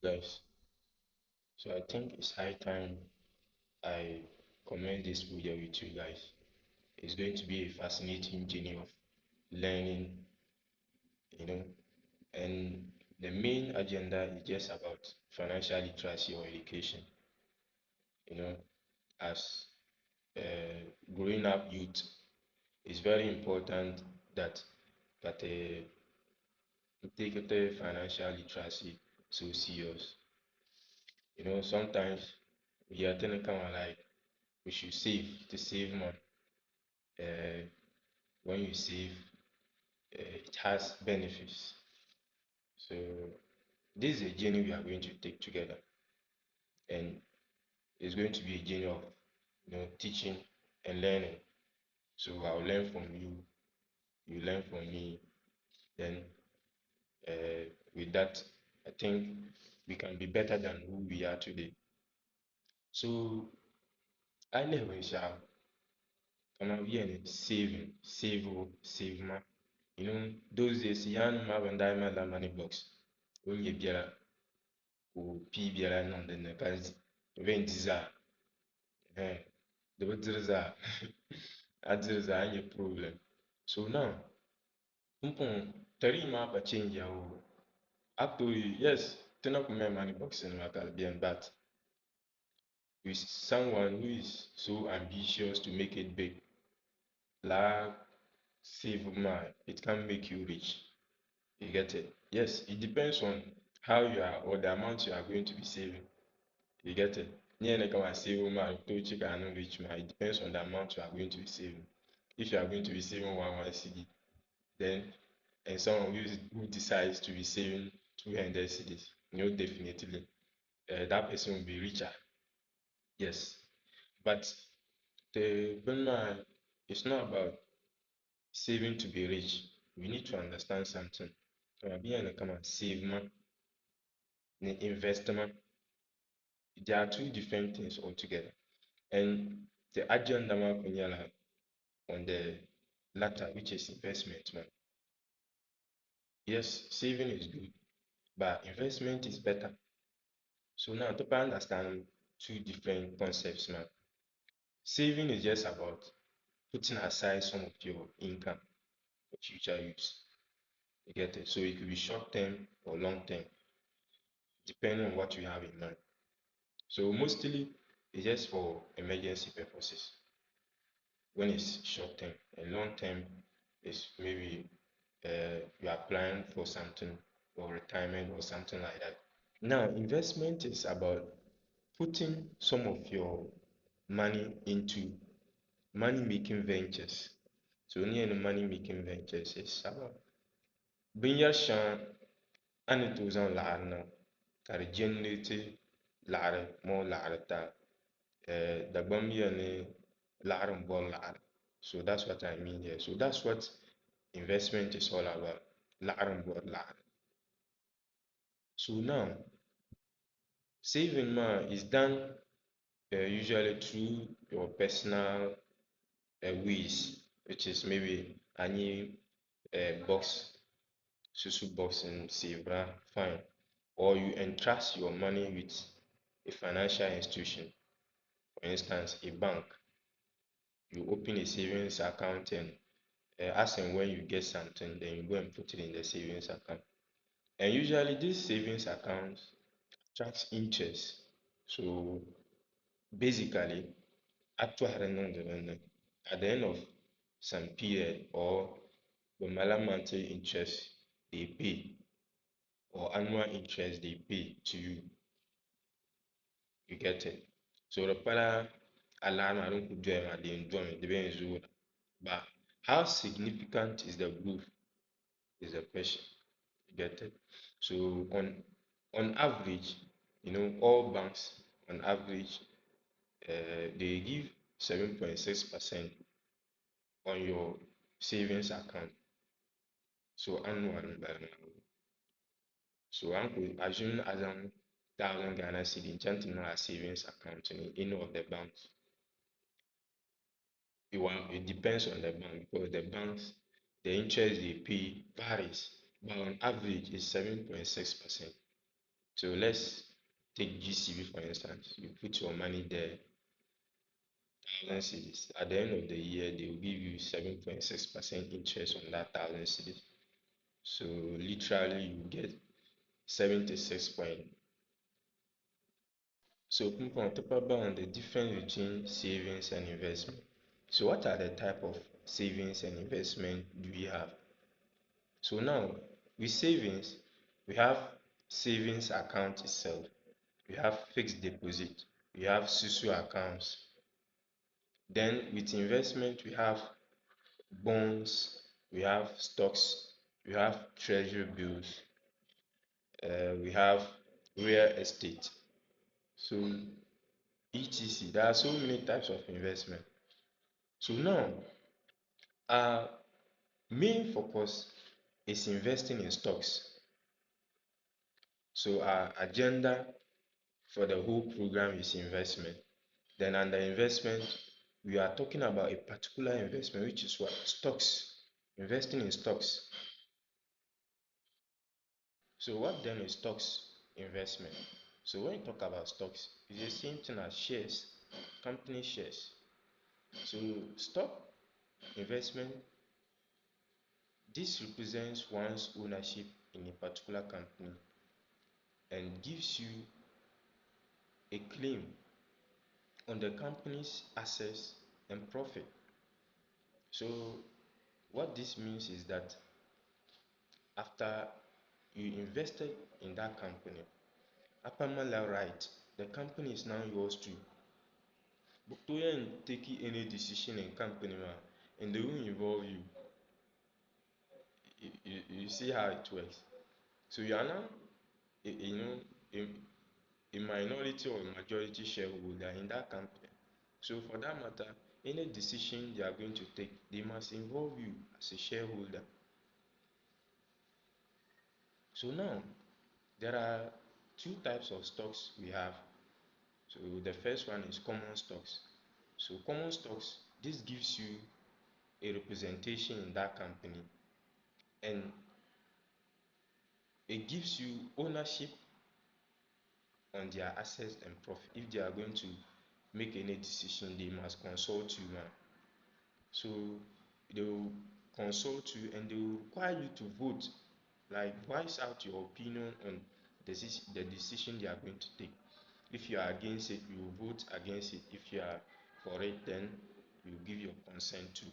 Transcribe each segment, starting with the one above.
guys. So I think it's high time I comment this video with you guys. It's going to be a fascinating journey of learning, you know, and the main agenda is just about financial literacy or education. You know, as growing up youth, it's very important that we take the financial literacy so serious. Sometimes we are telling kind of like we should save to save money. Uh, when you save, it has benefits. So this is a journey we are going to take together, and it's going to be a journey of teaching and learning. So I'll learn from you, you learn from me. Then with that, I think we can be better than who we are today. So I never shall come out here and save ma. Those days, Yan Marvin Diamond Money Box. When you get ko pii biɛla niŋ dinni ka veen di zaa di bi diri zaa a diri zaa a nyɛ problem. So now pumpɔŋ tari maa pa change ya o actually yes ti na ku mali money box nima ka di biɛni but with someone who is so ambitious to make it big la save ma it can make you rich. You get it? Yes, it depends on how you are or the amount you are going to be saving. You get it? Near like I save man, to check and reach man. It depends on the amount you are going to be saving. If you are going to be saving one CD, then and someone who decides to be saving 200 CDs, definitely that person will be richer. Yes, but the Burma it's not about saving to be rich. We need to understand something. So being come and save man, investment. There are two different things altogether. And the agenda on the latter, which is investment, man. Yes, saving is good, but investment is better. So now to understand two different concepts, man. Saving is just about putting aside some of your income for future use. You get it? So it could be short term or long term, depending on what you have in mind. So mostly it's just for emergency purposes when it's short term, and long term is maybe you are planning for something or retirement or something like that. Now, investment is about putting some of your money into money making ventures. So, near the money making ventures is about being your shan and it was on ladder ka di generate laɣari more laɣari ta dagbam ya ni laɣari n bɔri laɣari. So that's what I mean here. So that's what investment is all about. Laɣari n bɔri laɣari. So now saving is done usually through your personal ways, which is maybe any box, susu box and save, fine. Or you entrust your money with a financial institution, for instance, a bank. You open a savings account and as and when you get something, then you go and put it in the savings account. And usually these savings accounts attract interest. So basically, at the end of some period or the monthly interest they pay or annual interest they pay to you, you get it. So the para alarm I don't could do at the enjoyment depends. But how significant is the growth is the question. You get it. So on average, all banks on average they give 7.6% on your savings account. So annual so I could assume as a 1,000 Ghana cedi chanting a savings account in any of the banks. It depends on the bank because the banks the interest they pay varies, but on average is 7.6%. So let's take GCB for instance. You put your money there, 1,000 cedis. At the end of the year, they will give you 7.6% interest on that 1,000 cedis. So literally, you get 76 point. So people want to talk about the difference between savings and investment. So what are the type of savings and investment do we have? So now with savings, we have savings account itself, we have fixed deposit, we have SUSU accounts. Then with investment, we have bonds, we have stocks, we have treasury bills, we have real estate. So etc. There are so many types of investment. So now our main focus is investing in stocks. So our agenda for the whole program is investment. Then under investment, we are talking about a particular investment, which is what? Stocks. Investing in stocks. So what then is stocks investment? So when you talk about stocks, it's the same thing as shares, company shares. So stock investment, this represents one's ownership in a particular company and gives you a claim on the company's assets and profit. So what this means is that after you invested in that company, upon right, the company is now yours too. But to you take any decision in company and they will involve you. You see how it works. So you are now, you know, a minority or majority shareholder in that company. So for that matter, any decision they are going to take, they must involve you as a shareholder. So now there are two types of stocks we have. So the first one is common stocks. So common stocks, this gives you a representation in that company and it gives you ownership on their assets and profit. If they are going to make any decision, they must consult you, man. So they will consult you and they will require you to vote, like voice out your opinion on the decision they are going to take. If you are against it, you will vote against it. If you are for it, then you give your consent to.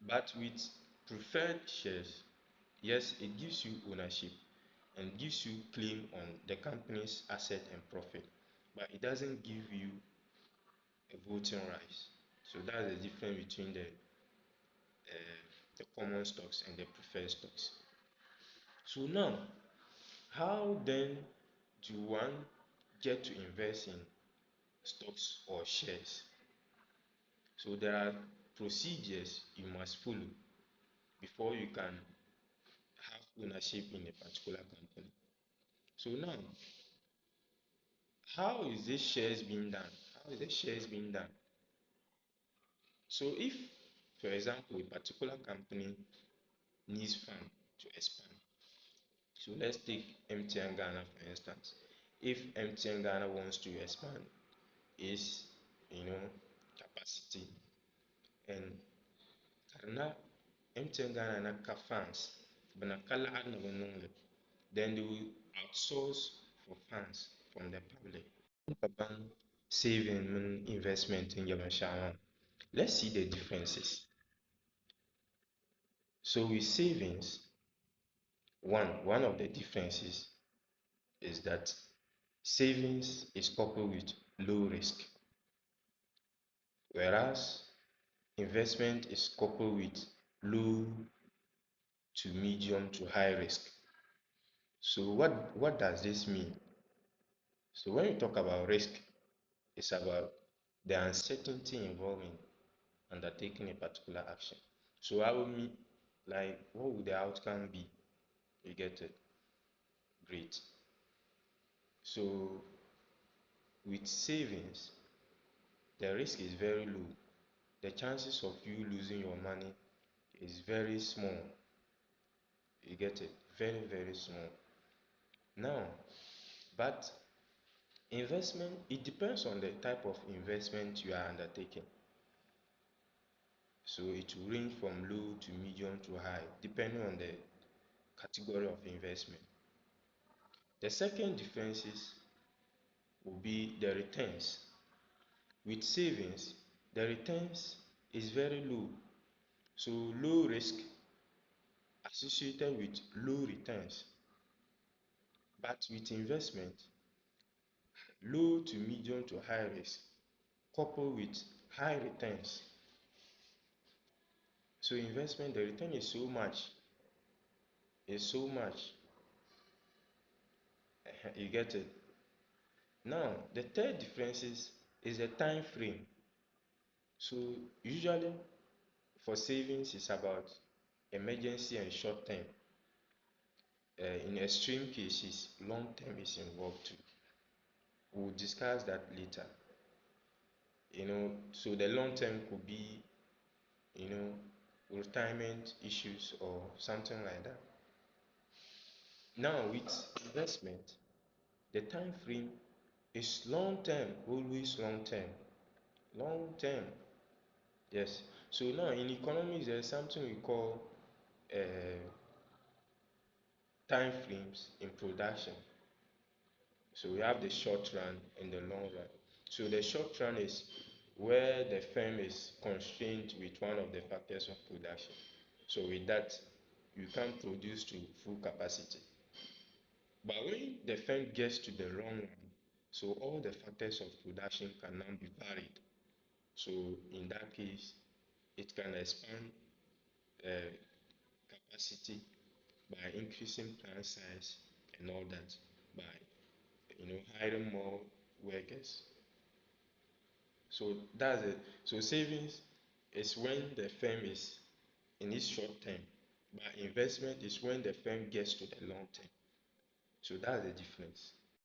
But with preferred shares, yes, it gives you ownership and gives you claim on the company's asset and profit, but it doesn't give you a voting rights. So that's the difference between the common stocks and the preferred stocks. So now, how then do one get to invest in stocks or shares? So there are procedures you must follow before you can have ownership in a particular company. So now, how is this shares being done? How is the shares being done? So if, for example, a particular company needs fund to expand, so let's take MTN Ghana for instance. If MTN Ghana wants to expand its, capacity, and karena MTN Ghana na funds, but na kala na then they will outsource for funds from the public. Bank saving investment in your shama. Let's see the differences. So with savings, one of the differences is that savings is coupled with low risk, whereas investment is coupled with low to medium to high risk. So what does this mean? So when you talk about risk, it's about the uncertainty involved in undertaking a particular action. So how will me like what would the outcome be? You get it? Great. So with savings, the risk is very low. The chances of you losing your money is very small. You get it? Very, very small. Now, but investment, it depends on the type of investment you are undertaking. So it will range from low to medium to high, depending on the category of investment. The second differences will be the returns. With savings, the returns is very low. So low risk associated with low returns. But with investment, low to medium to high risk coupled with high returns. So investment, the return is so much. You get it? Now, the third difference is the time frame. So usually for savings, it's about emergency and short term. In extreme cases, long term is involved too. We'll discuss that later. So the long term could be, you know, retirement issues or something like that. Now with investment, the time frame is long term, always long term. Long term. Yes. So now in economics, there's something we call uh, time frames in production. So we have the short run and the long run. So the short run is where the firm is constrained with one of the factors of production. So with that, you can't produce to full capacity. But when the firm gets to the long run, so all the factors of production can now be varied. So in that case, it can expand uh, capacity by increasing plant size and all that, by hiring more workers. So that's it. So savings is when the firm is in its short term, but investment is when the firm gets to the long term. So that's the difference.